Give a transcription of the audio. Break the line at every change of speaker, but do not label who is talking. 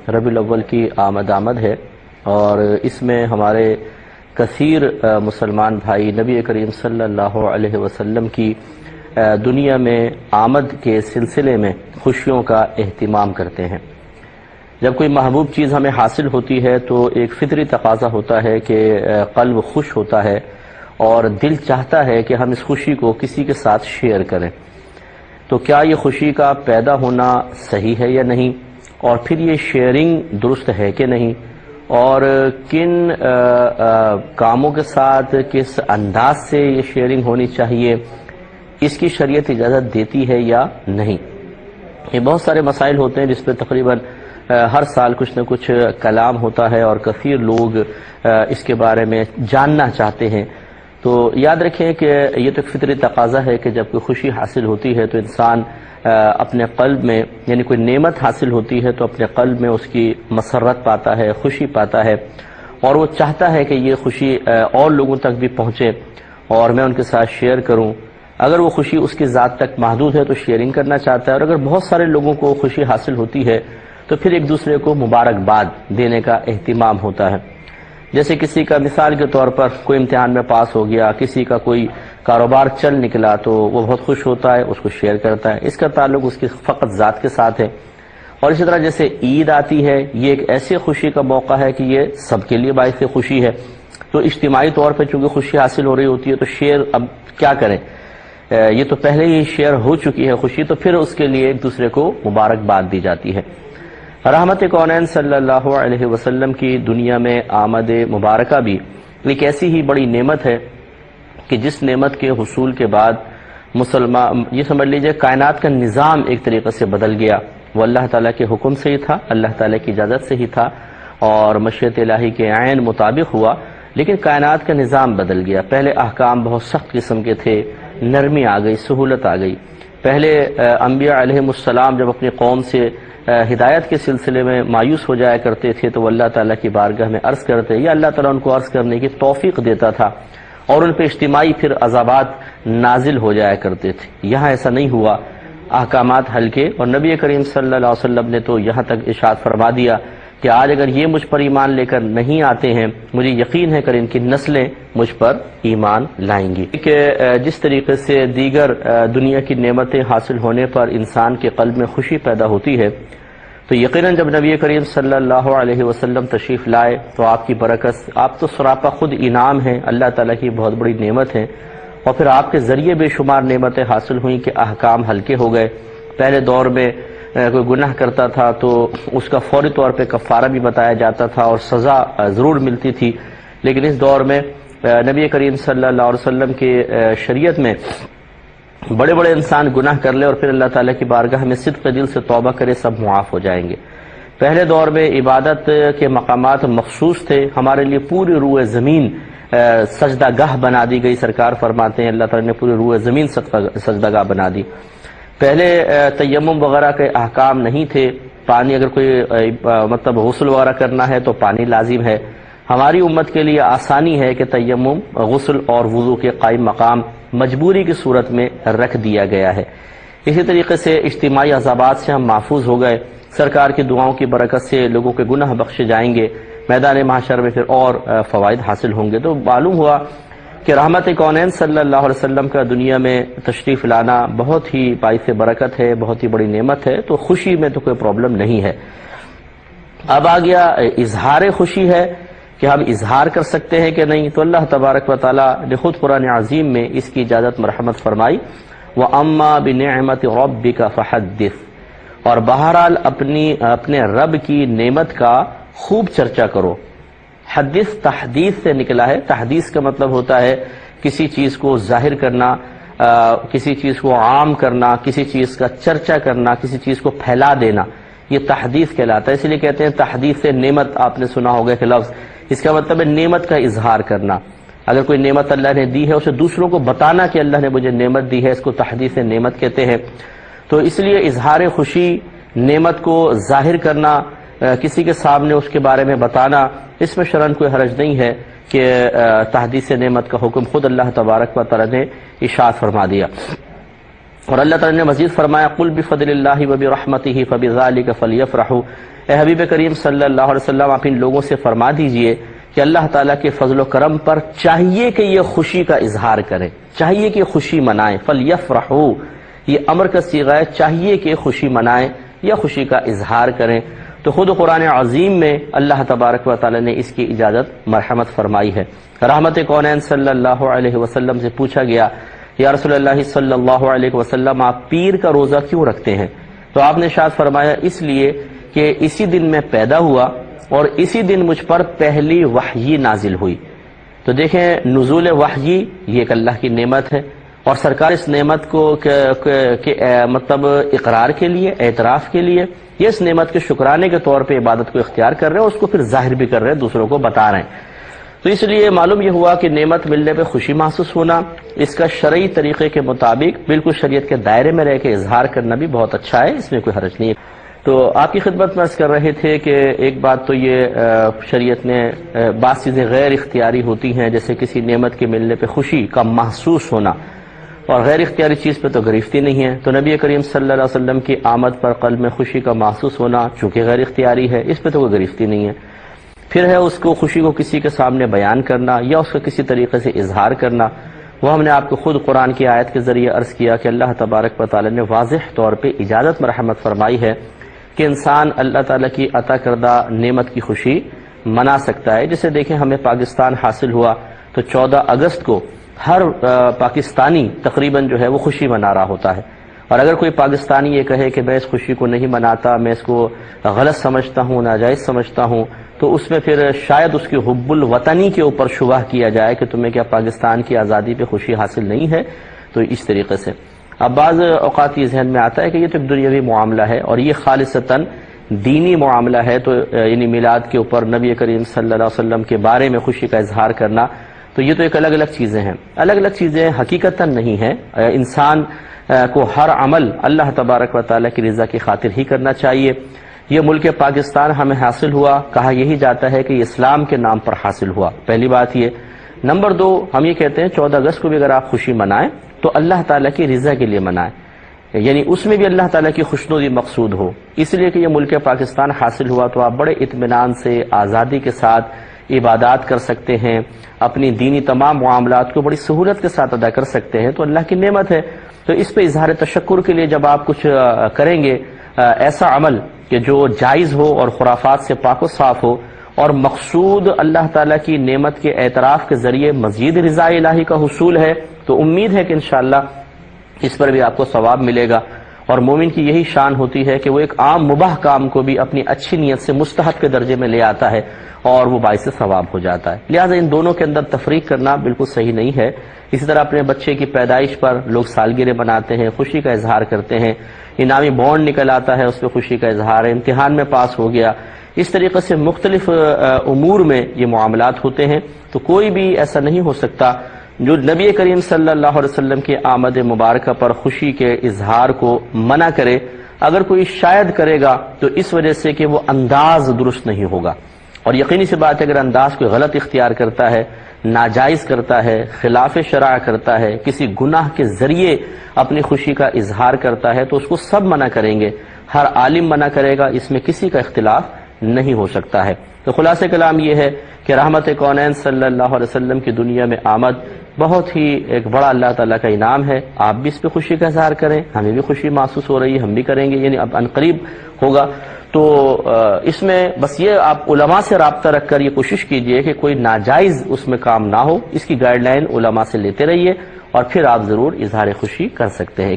ربیع الاول کی آمد ہے، اور اس میں ہمارے کثیر مسلمان بھائی نبی کریم صلی اللہ علیہ وسلم کی دنیا میں آمد کے سلسلے میں خوشیوں کا اہتمام کرتے ہیں۔ جب کوئی محبوب چیز ہمیں حاصل ہوتی ہے تو ایک فطری تقاضا ہوتا ہے کہ قلب خوش ہوتا ہے اور دل چاہتا ہے کہ ہم اس خوشی کو کسی کے ساتھ شیئر کریں۔ تو کیا یہ خوشی کا پیدا ہونا صحیح ہے یا نہیں، اور پھر یہ شیئرنگ درست ہے کہ نہیں، اور کن کاموں کے ساتھ کس انداز سے یہ شیئرنگ ہونی چاہیے، اس کی شریعت اجازت دیتی ہے یا نہیں۔ یہ بہت سارے مسائل ہوتے ہیں جس پہ تقریباً ہر سال کچھ نہ کچھ کلام ہوتا ہے، اور کثیر لوگ اس کے بارے میں جاننا چاہتے ہیں۔ تو یاد رکھیں کہ یہ تو ایک فطری تقاضا ہے کہ جب کوئی خوشی حاصل ہوتی ہے تو انسان اپنے قلب میں، یعنی کوئی نعمت حاصل ہوتی ہے تو اپنے قلب میں اس کی مسرت پاتا ہے، خوشی پاتا ہے، اور وہ چاہتا ہے کہ یہ خوشی اور لوگوں تک بھی پہنچے اور میں ان کے ساتھ شیئر کروں۔ اگر وہ خوشی اس کی ذات تک محدود ہے تو شیئرنگ کرنا چاہتا ہے، اور اگر بہت سارے لوگوں کو خوشی حاصل ہوتی ہے تو پھر ایک دوسرے کو مبارکباد دینے کا اہتمام ہوتا ہے۔ جیسے کسی کا مثال کے طور پر کوئی امتحان میں پاس ہو گیا، کسی کا کوئی کاروبار چل نکلا تو وہ بہت خوش ہوتا ہے، اس کو شیئر کرتا ہے، اس کا تعلق اس کی فقط ذات کے ساتھ ہے۔ اور اسی طرح جیسے عید آتی ہے، یہ ایک ایسے خوشی کا موقع ہے کہ یہ سب کے لیے باعث خوشی ہے، تو اجتماعی طور پہ چونکہ خوشی حاصل ہو رہی ہوتی ہے تو شیئر اب کیا کریں، یہ تو پہلے ہی شیئر ہو چکی ہے خوشی، تو پھر اس کے لیے ایک دوسرے کو مبارکباد دی جاتی ہے۔ رحمت کونین صلی اللہ علیہ وسلم کی دنیا میں آمد مبارکہ بھی ایک ایسی ہی بڑی نعمت ہے کہ جس نعمت کے حصول کے بعد مسلمان، یہ سمجھ لیجئے کائنات کا نظام ایک طریقے سے بدل گیا۔ وہ اللہ تعالیٰ کے حکم سے ہی تھا، اللہ تعالیٰ کی اجازت سے ہی تھا، اور مشیت الہی کے عین مطابق ہوا، لیکن کائنات کا نظام بدل گیا۔ پہلے احکام بہت سخت قسم کے تھے، نرمی آ گئی، سہولت آ گئی۔ پہلے انبیاء علیہم السلام جب اپنی قوم سے ہدایت کے سلسلے میں مایوس ہو جایا کرتے تھے تو وہ اللہ تعالیٰ کی بارگاہ میں عرض کرتے، یا اللہ تعالیٰ ان کو عرض کرنے کی توفیق دیتا تھا، اور ان پہ اجتماعی پھر عذابات نازل ہو جایا کرتے تھے۔ یہاں ایسا نہیں ہوا، احکامات ہلکے، اور نبی کریم صلی اللہ علیہ وسلم نے تو یہاں تک ارشاد فرما دیا کہ آج اگر یہ مجھ پر ایمان لے کر نہیں آتے ہیں، مجھے یقین ہے کہ ان کی نسلیں مجھ پر ایمان لائیں گی۔ کہ جس طریقے سے دیگر دنیا کی نعمتیں حاصل ہونے پر انسان کے قلب میں خوشی پیدا ہوتی ہے، تو یقیناً جب نبی کریم صلی اللہ علیہ وسلم تشریف لائے تو آپ کی برکت، آپ تو سراپا خود انعام ہیں، اللہ تعالیٰ کی بہت بڑی نعمت ہے، اور پھر آپ کے ذریعے بے شمار نعمتیں حاصل ہوئیں کہ احکام ہلکے ہو گئے۔ پہلے دور میں کوئی گناہ کرتا تھا تو اس کا فوری طور پہ کفارہ بھی بتایا جاتا تھا اور سزا ضرور ملتی تھی، لیکن اس دور میں نبی کریم صلی اللہ علیہ وسلم کے شریعت میں بڑے بڑے انسان گناہ کر لے اور پھر اللہ تعالیٰ کی بارگاہ میں صدق دل سے توبہ کرے، سب معاف ہو جائیں گے۔ پہلے دور میں عبادت کے مقامات مخصوص تھے، ہمارے لیے پوری روح زمین سجدہ گاہ بنا دی گئی، سرکار فرماتے ہیں اللہ تعالیٰ نے پوری روح زمین سجدہ گاہ بنا دی۔ پہلے تیمم وغیرہ کے احکام نہیں تھے، پانی اگر کوئی مطلب غسل وغیرہ کرنا ہے تو پانی لازم ہے۔ ہماری امت کے لیے آسانی ہے کہ تیمم، غسل اور وضو کے قائم مقام مجبوری کی صورت میں رکھ دیا گیا ہے۔ اسی طریقے سے اجتماعی عذابات سے ہم محفوظ ہو گئے، سرکار کی دعاؤں کی برکت سے لوگوں کے گناہ بخشے جائیں گے، میدان محشر میں پھر اور فوائد حاصل ہوں گے۔ تو معلوم ہوا کہ رحمت کونین صلی اللہ علیہ وسلم کا دنیا میں تشریف لانا بہت ہی باعث برکت ہے، بہت ہی بڑی نعمت ہے، تو خوشی میں تو کوئی پرابلم نہیں ہے۔ اب آ گیا اظہار خوشی ہے کہ ہم اظہار کر سکتے ہیں کہ نہیں، تو اللہ تبارک و تعالیٰ نے خود قرآن عظیم میں اس کی اجازت مرحمت فرمائی، وَأَمَّا بِنِعْمَةِ رَبِّكَ فَحَدِّثْ، اور بہرحال اپنے رب کی نعمت کا خوب چرچا کرو۔ حدیث تحدیث سے نکلا ہے، تحدیث کا مطلب ہوتا ہے کسی چیز کو ظاہر کرنا، کسی چیز کو عام کرنا، کسی چیز کا چرچا کرنا، کسی چیز کو پھیلا دینا، یہ تحدیث کہلاتا ہے۔ اس لیے کہتے ہیں تحدیث سے نعمت، آپ نے سنا ہوگا کہ لفظ، اس کا مطلب ہے نعمت کا اظہار کرنا۔ اگر کوئی نعمت اللہ نے دی ہے اسے دوسروں کو بتانا کہ اللہ نے مجھے نعمت دی ہے، اس کو تحدیث نعمت کہتے ہیں۔ تو اس لیے اظہار خوشی، نعمت کو ظاہر کرنا، کسی کے سامنے اس کے بارے میں بتانا، اس میں شرعاً کوئی حرج نہیں ہے کہ تحدیث نعمت کا حکم خود اللہ تبارک و تعالی نے ارشاد فرما دیا۔ اور اللہ تعالی نے مزید فرمایا قل بفضل اللہ وبرحمتہ فبذلک فلیفرحوا، اے حبیب کریم صلی اللہ علیہ وسلم آپ ان لوگوں سے فرما دیجئے کہ اللہ تعالیٰ کے فضل و کرم پر چاہیے کہ یہ خوشی کا اظہار کریں، چاہیے کہ خوشی منائیں، فَلْيَفْرَحُوا، یہ امر کا صیغہ ہے، چاہیے کہ خوشی منائیں یا خوشی کا اظہار کریں۔ تو خود قرآن عظیم میں اللہ تبارک و تعالیٰ نے اس کی اجازت مرحمت فرمائی ہے۔ رحمت کونین صلی اللہ علیہ وسلم سے پوچھا گیا یا رسول اللہ صلی اللہ علیہ وسلم آپ پیر کا روزہ کیوں رکھتے ہیں؟ تو آپ نے ارشاد فرمایا اس لیے کہ اسی دن میں پیدا ہوا اور اسی دن مجھ پر پہلی وحی نازل ہوئی۔ تو دیکھیں نزول وحی یہ ایک اللہ کی نعمت ہے، اور سرکار اس نعمت کو مطلب اقرار کے لیے، اعتراف کے لیے، یہ اس نعمت کے شکرانے کے طور پہ عبادت کو اختیار کر رہے ہیں، اس کو پھر ظاہر بھی کر رہے ہیں، دوسروں کو بتا رہے ہیں۔ تو اس لیے معلوم یہ ہوا کہ نعمت ملنے پہ خوشی محسوس ہونا، اس کا شرعی طریقے کے مطابق بالکل شریعت کے دائرے میں رہ کے اظہار کرنا بھی بہت اچھا ہے، اس میں کوئی حرج نہیں ہے۔ تو آپ کی خدمت میں عرض کر رہے تھے کہ ایک بات تو یہ شریعت نے بعض چیزیں غیر اختیاری ہوتی ہیں، جیسے کسی نعمت کے ملنے پہ خوشی کا محسوس ہونا، اور غیر اختیاری چیز پہ تو گرفتی نہیں ہے۔ تو نبی کریم صلی اللہ علیہ وسلم کی آمد پر قلب میں خوشی کا محسوس ہونا چونکہ غیر اختیاری ہے، اس پہ تو کوئی گرفتی نہیں ہے۔ پھر ہے اس کو خوشی کو کسی کے سامنے بیان کرنا یا اس کا کسی طریقے سے اظہار کرنا، وہ ہم نے آپ کو خود قرآن کی آیت کے ذریعے عرض کیا کہ اللہ تبارک و تعالی نے واضح طور پہ اجازت مرحمت فرمائی ہے کہ انسان اللہ تعالیٰ کی عطا کردہ نعمت کی خوشی منا سکتا ہے۔ جسے دیکھیں ہمیں پاکستان حاصل ہوا تو 14 اگست کو ہر پاکستانی تقریباً جو ہے وہ خوشی منا رہا ہوتا ہے، اور اگر کوئی پاکستانی یہ کہے کہ میں اس خوشی کو نہیں مناتا، میں اس کو غلط سمجھتا ہوں، ناجائز سمجھتا ہوں، تو اس میں پھر شاید اس کی حب الوطنی کے اوپر شبہ کیا جائے کہ تمہیں کیا پاکستان کی آزادی پہ خوشی حاصل نہیں ہے۔ تو اس طریقے سے اب بعض اوقات یہ ذہن میں آتا ہے کہ یہ تو ایک دنیاوی معاملہ ہے اور یہ خالصتاً دینی معاملہ ہے، تو یعنی میلاد کے اوپر نبی کریم صلی اللہ علیہ وسلم کے بارے میں خوشی کا اظہار کرنا، تو یہ تو ایک الگ الگ چیزیں ہیں، الگ الگ چیزیں حقیقتاً نہیں ہیں۔ انسان کو ہر عمل اللہ تبارک و تعالیٰ کی رضا کی خاطر ہی کرنا چاہیے۔ یہ ملک پاکستان ہمیں حاصل ہوا، کہا یہی جاتا ہے کہ یہ اسلام کے نام پر حاصل ہوا، پہلی بات یہ۔ نمبر 2، ہم یہ کہتے ہیں 14 اگست کو بھی اگر آپ خوشی منائیں تو اللہ تعالیٰ کی رضا کے لیے منائیں، یعنی اس میں بھی اللہ تعالیٰ کی خوشنودی مقصود ہو، اس لیے کہ یہ ملک پاکستان حاصل ہوا تو آپ بڑے اطمینان سے آزادی کے ساتھ عبادات کر سکتے ہیں، اپنی دینی تمام معاملات کو بڑی سہولت کے ساتھ ادا کر سکتے ہیں، تو اللہ کی نعمت ہے۔ تو اس پہ اظہار تشکر کے لیے جب آپ کچھ کریں گے ایسا عمل کہ جو جائز ہو اور خرافات سے پاک و صاف ہو اور مقصود اللہ تعالیٰ کی نعمت کے اعتراف کے ذریعے مزید رضا الہی کا حصول ہے، تو امید ہے کہ انشاءاللہ اس پر بھی آپ کو ثواب ملے گا۔ اور مومن کی یہی شان ہوتی ہے کہ وہ ایک عام مباح کام کو بھی اپنی اچھی نیت سے مستحب کے درجے میں لے آتا ہے اور وہ باعث ثواب ہو جاتا ہے۔ لہٰذا ان دونوں کے اندر تفریق کرنا بالکل صحیح نہیں ہے۔ اسی طرح اپنے بچے کی پیدائش پر لوگ سالگرہ مناتے ہیں، خوشی کا اظہار کرتے ہیں، انعامی بانڈ نکل آتا ہے، اس پہ خوشی کا اظہار ہے، امتحان میں پاس ہو گیا، اس طریقے سے مختلف امور میں یہ معاملات ہوتے ہیں۔ تو کوئی بھی ایسا نہیں ہو سکتا جو نبی کریم صلی اللہ علیہ وسلم کی آمد مبارکہ پر خوشی کے اظہار کو منع کرے۔ اگر کوئی شاید کرے گا تو اس وجہ سے کہ وہ انداز درست نہیں ہوگا، اور یقینی سی بات ہے اگر انداز کوئی غلط اختیار کرتا ہے، ناجائز کرتا ہے، خلاف شرع کرتا ہے، کسی گناہ کے ذریعے اپنی خوشی کا اظہار کرتا ہے، تو اس کو سب منع کریں گے، ہر عالم منع کرے گا، اس میں کسی کا اختلاف نہیں ہو سکتا ہے۔ تو خلاصہ کلام یہ ہے کہ رحمت کونین صلی اللہ علیہ وسلم کی دنیا میں آمد بہت ہی ایک بڑا اللہ تعالیٰ کا انعام ہے۔ آپ بھی اس پہ خوشی کا اظہار کریں، ہمیں بھی خوشی محسوس ہو رہی ہے، ہم بھی کریں گے، یعنی اب عنقریب ہوگا۔ تو اس میں بس یہ آپ علماء سے رابطہ رکھ کر یہ کوشش کیجئے کہ کوئی ناجائز اس میں کام نہ ہو، اس کی گائیڈ لائن علماء سے لیتے رہیے، اور پھر آپ ضرور اظہار خوشی کر سکتے ہیں۔